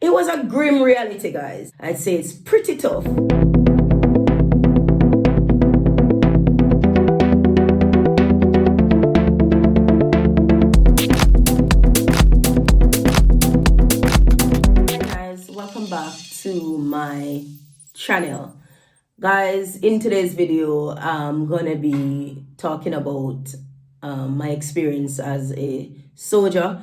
It was a grim reality, guys. I'd say it's pretty tough. Hey guys, welcome back to my channel. Guys, in today's video, I'm gonna be talking about my experience as a soldier,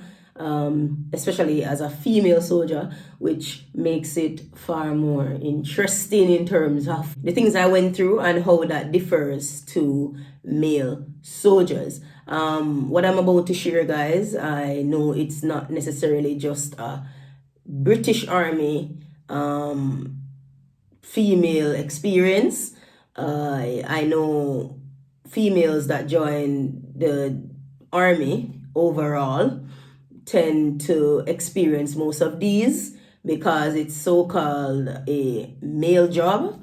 especially as a female soldier, which makes it far more interesting in terms of the things I went through and how that differs to male soldiers. What I'm about to share, guys, I know it's not necessarily just a British Army female experience. I know females that join the army overall tend to experience most of these because it's so-called a male job,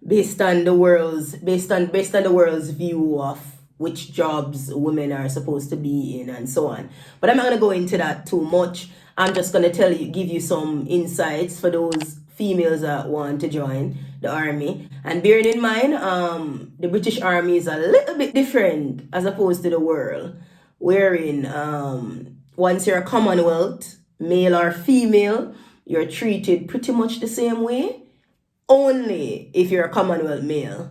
based on the world's view of which jobs women are supposed to be in and so on. But I'm not going to go into that too much. I'm just going to give you some insights for those females that want to join the army. And bearing in mind, the British Army is a little bit different as opposed to the world, wherein once you're a Commonwealth, male or female, you're treated pretty much the same way. Only if you're a Commonwealth male,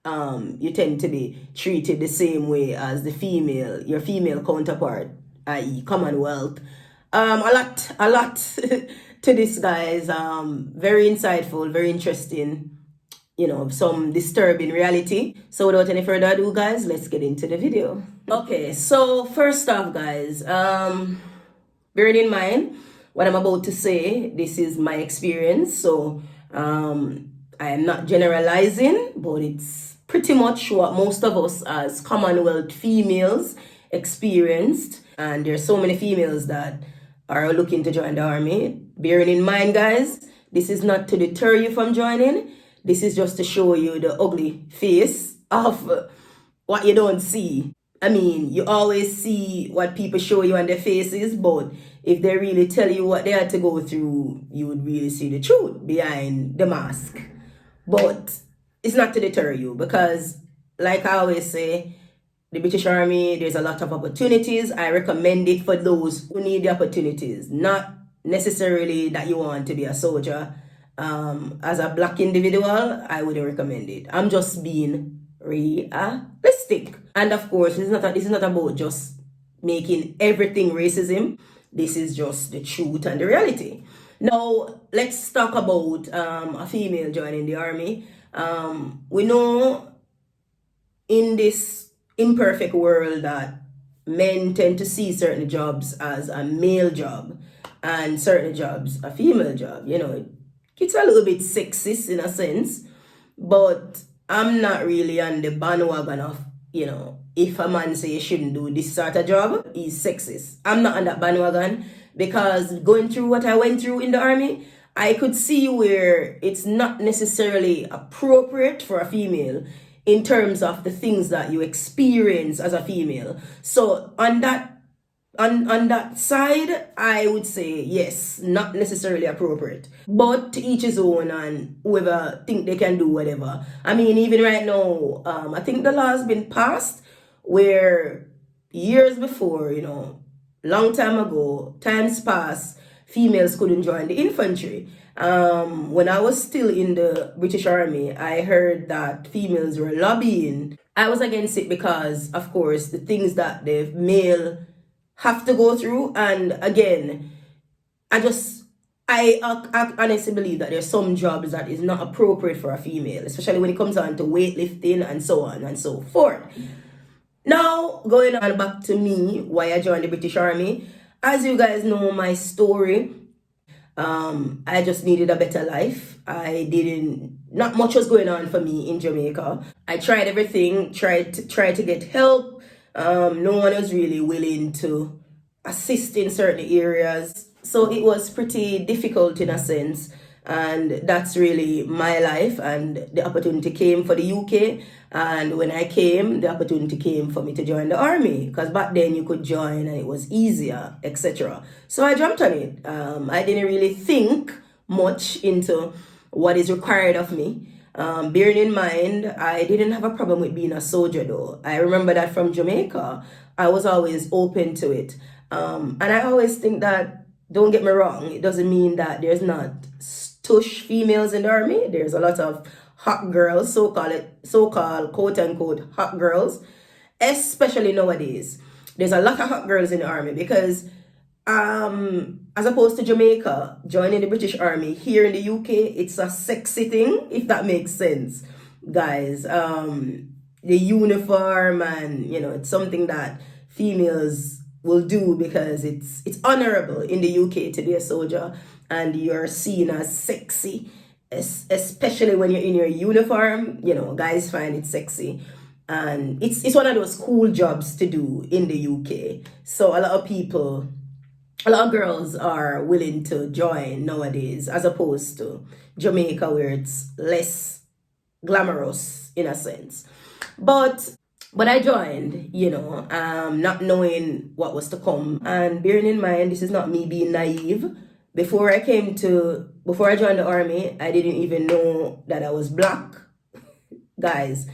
you tend to be treated the same way as your female counterpart, i.e. Commonwealth. A lot to this, guys. Very insightful, very interesting, some disturbing reality. So without any further ado, guys, let's get into the video. Okay, so first off, guys, bearing in mind what I'm about to say, this is my experience. So I am not generalizing, but it's pretty much what most of us as Commonwealth females experienced. And there's so many females that are looking to join the army. Bearing in mind, guys, this is not to deter you from joining. This is just to show you the ugly face of what you don't see. I mean, you always see what people show you on their faces, but if they really tell you what they had to go through, you would really see the truth behind the mask. But it's not to deter you because, like I always say, the British Army, there's a lot of opportunities. I recommend it for those who need the opportunities, not necessarily that you want to be a soldier. As a black individual, I wouldn't recommend it. I'm just being realistic. And of course, this is not about just making everything racism. This is just the truth and the reality. Now, let's talk about a female joining the army. We know in this imperfect world that men tend to see certain jobs as a male job and certain jobs a female job. It's a little bit sexist in a sense, but I'm not really on the bandwagon of, if a man say you shouldn't do this sort of job, he's sexist. I'm not on that bandwagon because going through what I went through in the army, I could see where it's not necessarily appropriate for a female in terms of the things that you experience as a female. So on that side, I would say yes, not necessarily appropriate. But to each his own, and whoever think they can do whatever. I mean, even right now, I think the law has been passed where years before, long time ago, times past, females couldn't join the infantry. When I was still in the British Army, I heard that females were lobbying. I was against it because, of course, the things that the male have to go through. And again, I honestly believe that there's some jobs that is not appropriate for a female, especially when it comes on to weightlifting and so on and so forth. Now, going on back to me, why I joined the British Army. As you guys know my story, I just needed a better life. Not much was going on for me in Jamaica. I tried everything, tried to get help. No one was really willing to assist in certain areas. So it was pretty difficult in a sense. And that's really my life. And the opportunity came for the UK. And when I came, the opportunity came for me to join the army, because back then you could join and it was easier, etc. So I jumped on it. I didn't really think much into what is required of me. Bearing in mind, I didn't have a problem with being a soldier though. I remember that from Jamaica, I was always open to it. And I always think that, don't get me wrong, it doesn't mean that there's not tush females in the army. There's a lot of hot girls, so-called quote-unquote hot girls, especially nowadays. There's a lot of hot girls in the army because as opposed to Jamaica, joining the British Army here in the UK, it's a sexy thing, if that makes sense, guys. The uniform, and it's something that females will do because it's honorable in the UK to be a soldier, and you're seen as sexy, especially when you're in your uniform. Guys find it sexy. And it's one of those cool jobs to do in the UK. So a lot of girls are willing to join nowadays, as opposed to Jamaica, where it's less glamorous in a sense. But I joined, not knowing what was to come, and bearing in mind, this is not me being naive. Before I joined the army, I didn't even know that I was black, guys.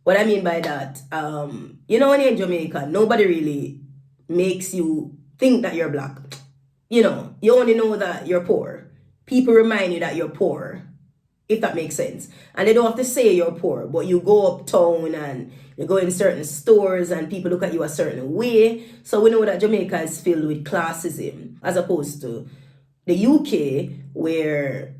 What I mean by that, when you're in Jamaica, nobody really makes you think that you're black. You only know that you're poor. People remind you that you're poor, if that makes sense. And they don't have to say you're poor, but you go uptown and you go in certain stores and people look at you a certain way. So we know that Jamaica is filled with classism, as opposed to the UK, where,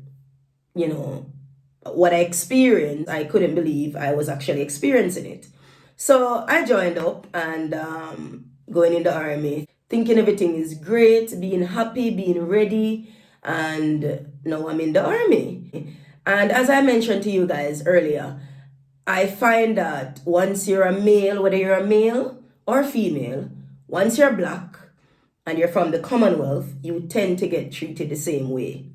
what I experienced, I couldn't believe I was actually experiencing it. So I joined up and going in the army, thinking everything is great, being happy, being ready, and now I'm in the army. And as I mentioned to you guys earlier, I find that once you're a male, whether you're a male or female, once you're black and you're from the Commonwealth, you tend to get treated the same way.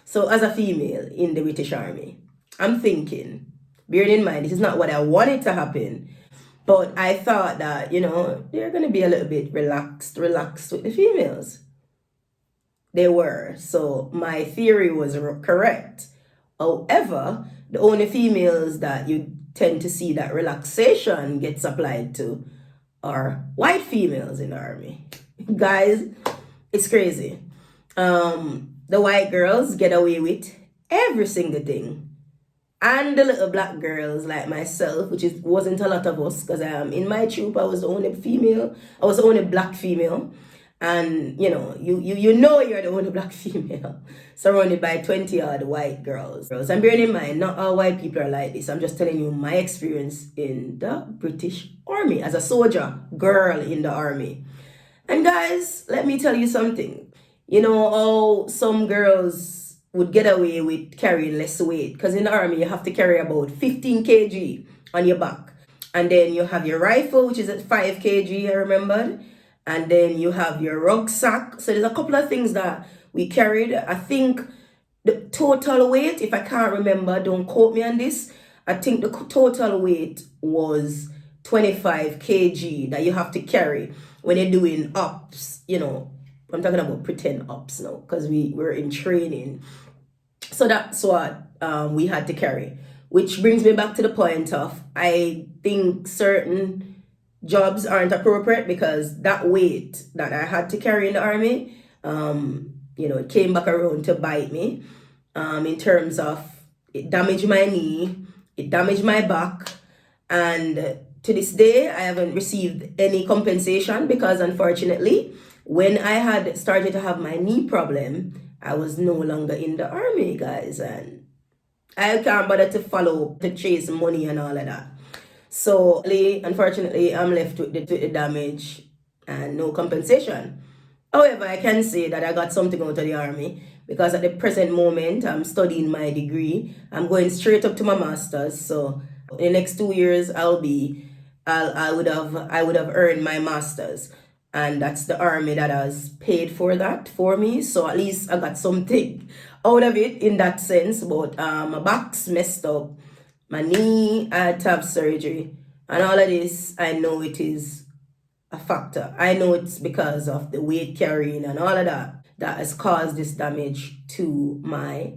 So as a female in the British Army, I'm thinking, bearing in mind, this is not what I wanted to happen, but I thought that, they're going to be a little bit relaxed with the females. They were. So my theory was correct. However, the only females that you tend to see that relaxation gets applied to are white females in the army. Guys, it's crazy. The white girls get away with every single thing. And the little black girls like myself, which wasn't a lot of us, because in my troop I was the only female. I was the only black female. And you're the only black female surrounded by 20 odd white girls. And bearing in mind, not all white people are like this. I'm just telling you my experience in the British Army as a soldier girl in the army. And guys, let me tell you something. How some girls would get away with carrying less weight, because in the army you have to carry about 15 kg on your back, and then you have your rifle, which is at 5 kg, I remembered, and then you have your rucksack. So there's a couple of things that we carried. I think the total weight, if I can't remember, don't quote me on this, I think the total weight was 25 kg that you have to carry when you're doing ups. I'm talking about pretend ups now, because we were in training. So that's what we had to carry. Which brings me back to the point of, I think certain jobs aren't appropriate, because that weight that I had to carry in the army, it came back around to bite me. In terms of, it damaged my knee, it damaged my back, and to this day I haven't received any compensation, because unfortunately, when I had started to have my knee problem, I was no longer in the army, guys, and I can't bother to chase money and all of that. So, unfortunately, I'm left with the damage and no compensation. However, I can say that I got something out of the army, because at the present moment, I'm studying my degree. I'm going straight up to my master's. So, in the next 2 years, I would have earned my master's. and that's the army that has paid for that for me. So at least I got something out of it in that sense. But my back's messed up, my knee, I had to have surgery, and all of this, I know it is a factor. I know it's because of the weight carrying and all of that that has caused this damage to my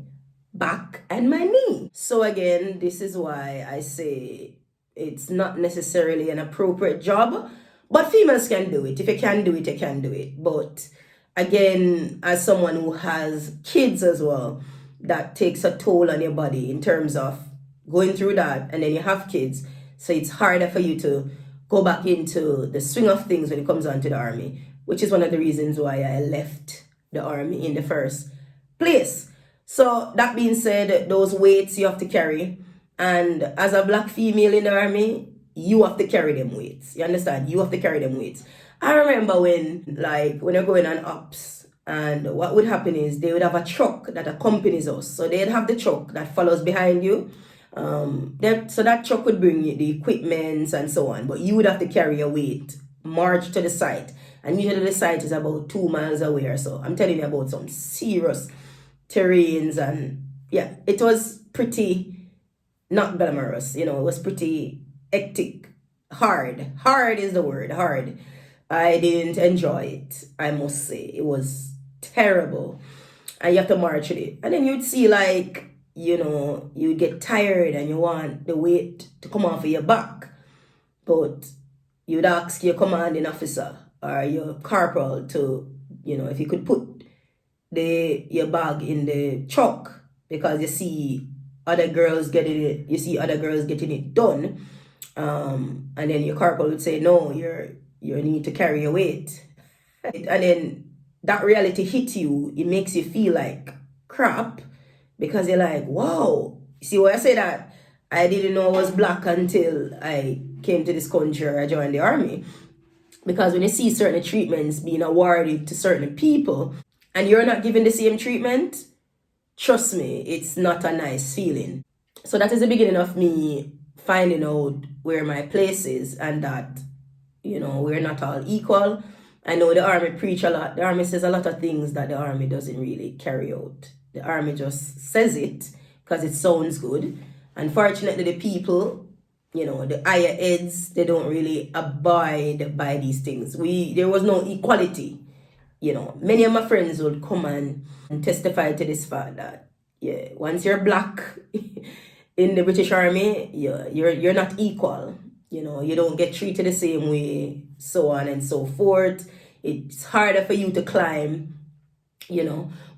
back and my knee. So again, this is why I say it's not necessarily an appropriate job, but females can do it. If you can do it, you can do it. But again, as someone who has kids as well, that takes a toll on your body in terms of going through that, and then you have kids. So it's harder for you to go back into the swing of things when it comes on to the army, which is one of the reasons why I left the army in the first place. So that being said, those weights you have to carry, and as a black female in the army, you have to carry them weights. You understand? You have to carry them weights. I remember when you're going on ops, and what would happen is they would have a truck that accompanies us. So they'd have the truck that follows behind you. So that truck would bring you the equipment and so on, but you would have to carry your weight, march to the site, and usually the site is about 2 miles away or so. I'm telling you about some serious terrains, and yeah, it was pretty not glamorous, it was pretty hectic, hard is the word, hard. I didn't enjoy it, I must say. It was terrible, and you have to march with it, and then you'd see you get tired and you want the weight to come off of your back, but you'd ask your commanding officer or your corporal to, if you could put your bag in the truck, because you see other girls getting it done, and then your corporal would say, no, you need to carry your weight. And then that reality hits you, it makes you feel like crap, because you're like, wow. See why I say that? I didn't know I was black until I came to this country or I joined the army. Because when you see certain treatments being awarded to certain people and you're not given the same treatment, trust me, it's not a nice feeling. So that is the beginning of me finding out where my place is, and that, we're not all equal. I know the army preach a lot. The army says a lot of things that the army doesn't really carry out. The army just says it because it sounds good. Unfortunately, the people, the higher heads, they don't really abide by these things. There was no equality. Many of my friends would come and testify to this fact that, yeah, once you're black in the British Army, you're not equal. You don't get treated the same way, so on and so forth. It's harder for you to climb,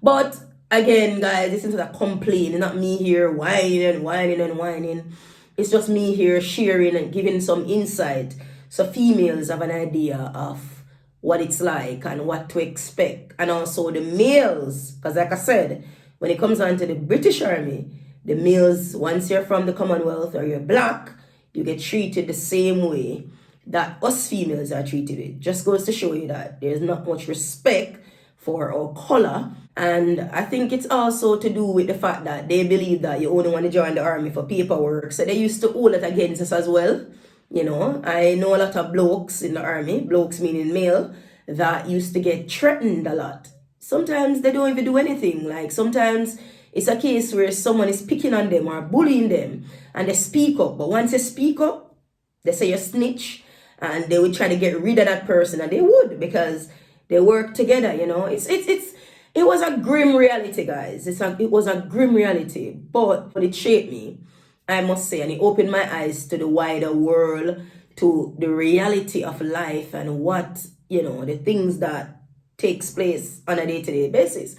But again, guys, this isn't a complaint. It's not me here whining. It's just me here sharing and giving some insight so females have an idea of what it's like and what to expect. And also the males, because like I said, when it comes on to the British Army, the males, once you're from the Commonwealth or you're black, you get treated the same way that us females are treated. It just goes to show you that there's not much respect for our color. And I think it's also to do with the fact that they believe that you only want to join the army for paperwork. So they used to hold it against us as well. I know a lot of blokes in the army, blokes meaning male, that used to get threatened a lot. Sometimes they don't even do anything. Like sometimes it's a case where someone is picking on them or bullying them and they speak up. But once you speak up, they say you snitch, and they would try to get rid of that person, and they would, because they work together, It was a grim reality, guys. It was a grim reality, but it shaped me, I must say, and it opened my eyes to the wider world, to the reality of life and what, the things that takes place on a day-to-day basis.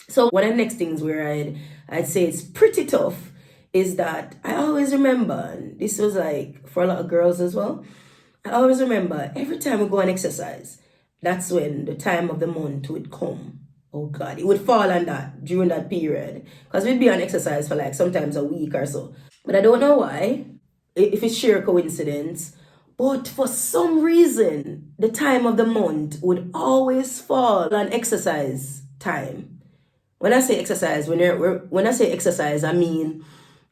So one of the next things where I'd say it's pretty tough is that I always remember, and this was like for a lot of girls as well, I always remember every time we go and exercise, that's when the time of the month would come. Oh God, it would fall on that during that period, because we'd be on exercise for like sometimes a week or so. But I don't know why, if it's sheer coincidence, but for some reason, the time of the month would always fall on exercise time. When I say exercise, I mean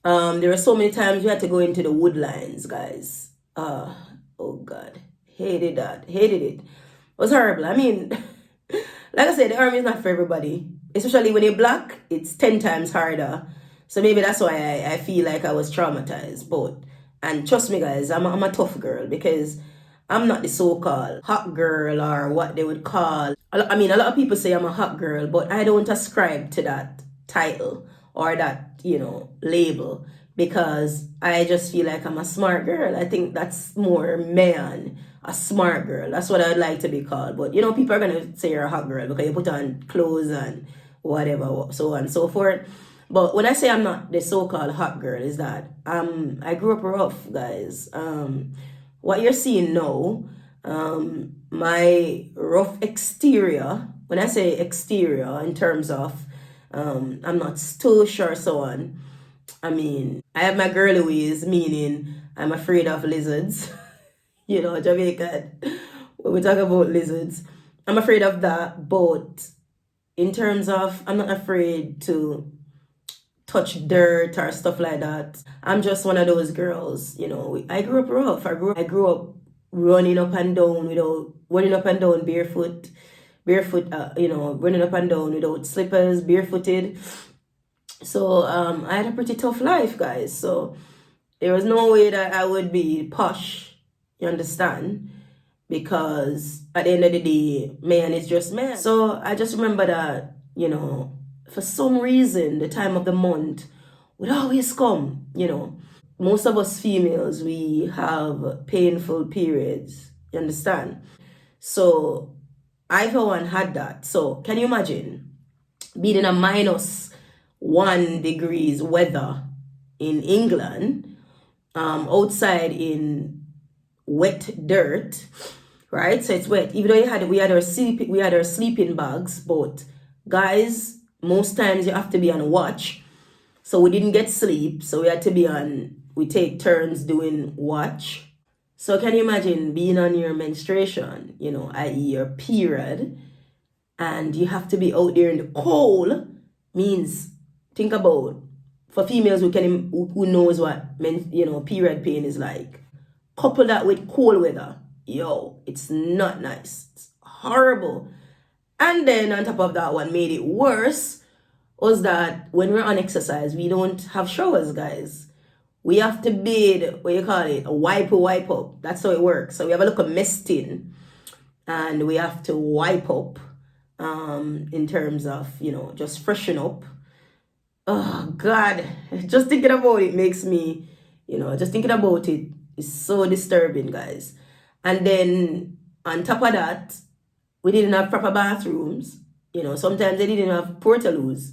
there are so many times we had to go into the woodlines, guys. Oh God, hated it. was horrible. I mean, like I said, the army is not for everybody. Especially when you're black, it's 10 times harder. So maybe that's why I feel like I was traumatized. But, and trust me, guys, I'm a tough girl because I'm not the so-called hot girl or what they would call. I mean, a lot of people say I'm a hot girl, but I don't ascribe to that title or that, label because I just feel like I'm a smart girl. I think that's more man, a smart girl. That's what I'd like to be called. But, people are going to say you're a hot girl because you put on clothes and whatever, so on and so forth. But when I say I'm not the so-called hot girl, is that I grew up rough, guys. What you're seeing now, my rough exterior, when I say exterior in terms of I'm not too sure, so on. I mean, I have my girly ways, meaning I'm afraid of lizards. Jamaica, when we talk about lizards, I'm afraid of that. But in terms of, I'm not afraid to touch dirt or stuff like that. I'm just one of those girls, I grew up rough. I grew up running up and down barefoot, running up and down without slippers, barefooted. So I had a pretty tough life, guys. So there was no way that I would be posh, you understand? Because at the end of the day, man is just man. So I just remember that, for some reason, the time of the month would always come, Most of us females, we have painful periods, you understand? So I, for one, had that. So can you imagine being in a -1 degrees weather in England, outside in wet dirt, right? So it's wet. Even though we had our sleeping bags, but guys, most times you have to be on watch. So we didn't get sleep, so we take turns doing watch. So can you imagine being on your menstruation, i.e. your period, and you have to be out there in the cold? Means, think about, for females who knows what period pain is like. Couple that with cold weather. Yo, it's not nice. It's horrible. And then on top of that, what made it worse was that when we're on exercise, we don't have showers, guys. We have to bathe, what you call it, a wipe up. That's how it works. So we have a little mist in, and we have to wipe up in terms of, just freshen up. Oh, God. Just thinking about it makes me, just thinking about it is so disturbing, guys. And then on top of that, we didn't have proper bathrooms. Sometimes they didn't have portaloos.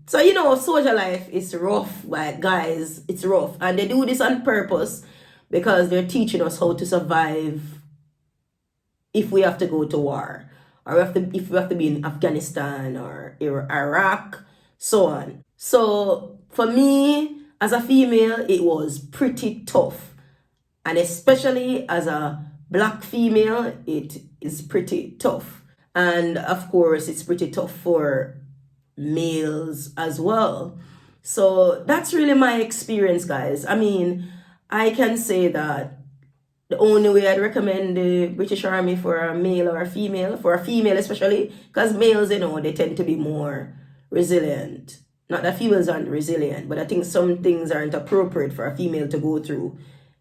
So, social life is rough, like, guys, it's rough. And they do this on purpose because they're teaching us how to survive if we have to go to war, or if we have to be in Afghanistan or Iraq, so on. So for me, as a female, it was pretty tough. And especially as a black female, it is pretty tough. And of course, it's pretty tough for males as well. So that's really my experience, guys. I mean, I can say that the only way I'd recommend the British Army for a male or a female, for a female especially, because males, they tend to be more resilient. Not that females aren't resilient, but I think some things aren't appropriate for a female to go through.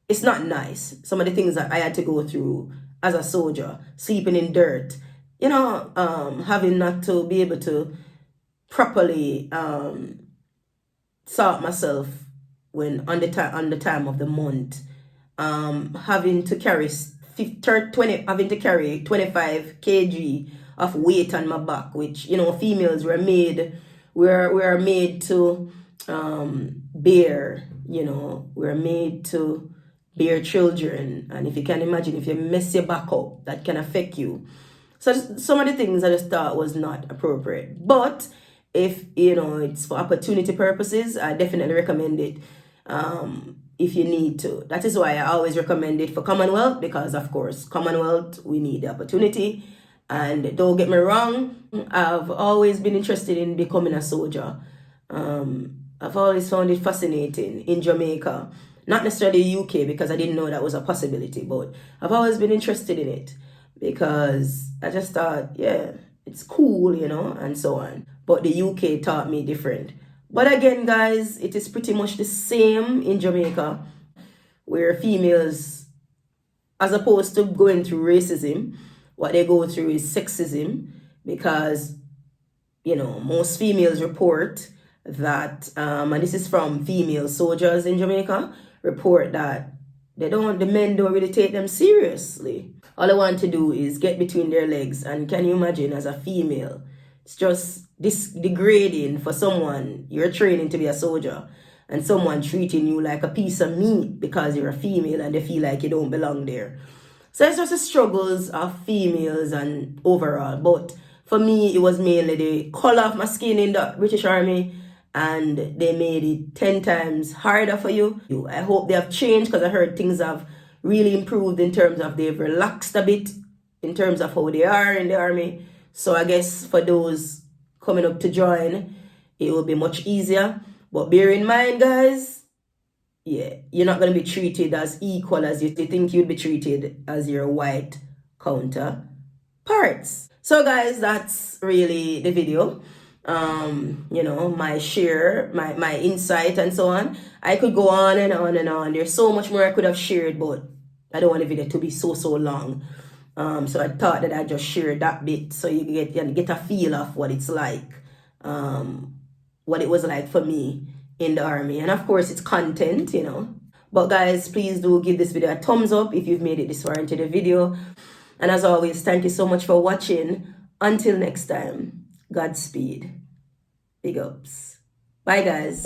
It's not nice. Some of the things that I had to go through as a soldier, sleeping in dirt, having not to be able to properly sort myself when on the time of the month, having to carry 25 kg of weight on my back, which females were made to bear. We're made to bear children, and if you can imagine, if you mess your back up, that can affect you. So some of the things I just thought was not appropriate. But if it's for opportunity purposes, I definitely recommend it. If you need to. That is why I always recommend it for Commonwealth, because of course Commonwealth, we need the opportunity. And don't get me wrong, I've always been interested in becoming a soldier. I've always found it fascinating in Jamaica, not necessarily UK, because I didn't know that was a possibility, but I've always been interested in it. because I just thought, yeah, it's cool, and so on. But the UK taught me different. But again, guys, it is pretty much the same in Jamaica, where females, as opposed to going through racism, what they go through is sexism, because most females report that, and this is from female soldiers in Jamaica, report that the men don't really take them seriously. All they want to do is get between their legs. And can you imagine, as a female, it's just this degrading for someone you're training to be a soldier, and someone treating you like a piece of meat because you're a female and they feel like you don't belong there. So it's just the struggles of females and overall. But for me, it was mainly the color of my skin in the British Army, and they made it 10 times harder for you. I hope they have changed, because I heard things have really improved in terms of they've relaxed a bit in terms of how they are in the army. So I guess for those coming up to join, it will be much easier. But bear in mind, guys, yeah, you're not going to be treated as equal as you think you'd be treated as your white counterparts. So guys, that's really the video. My share, my insight and so on. I could go on and on and on. There's so much more I could have shared, but I don't want the video to be so long. So I thought that I just share that bit so you get a feel of what it's like, what it was like for me in the army. And of course, it's content, But guys, please do give this video a thumbs up if you've made it this far into the video. And as always, thank you so much for watching. Until next time, Godspeed. Big ups. Bye, guys.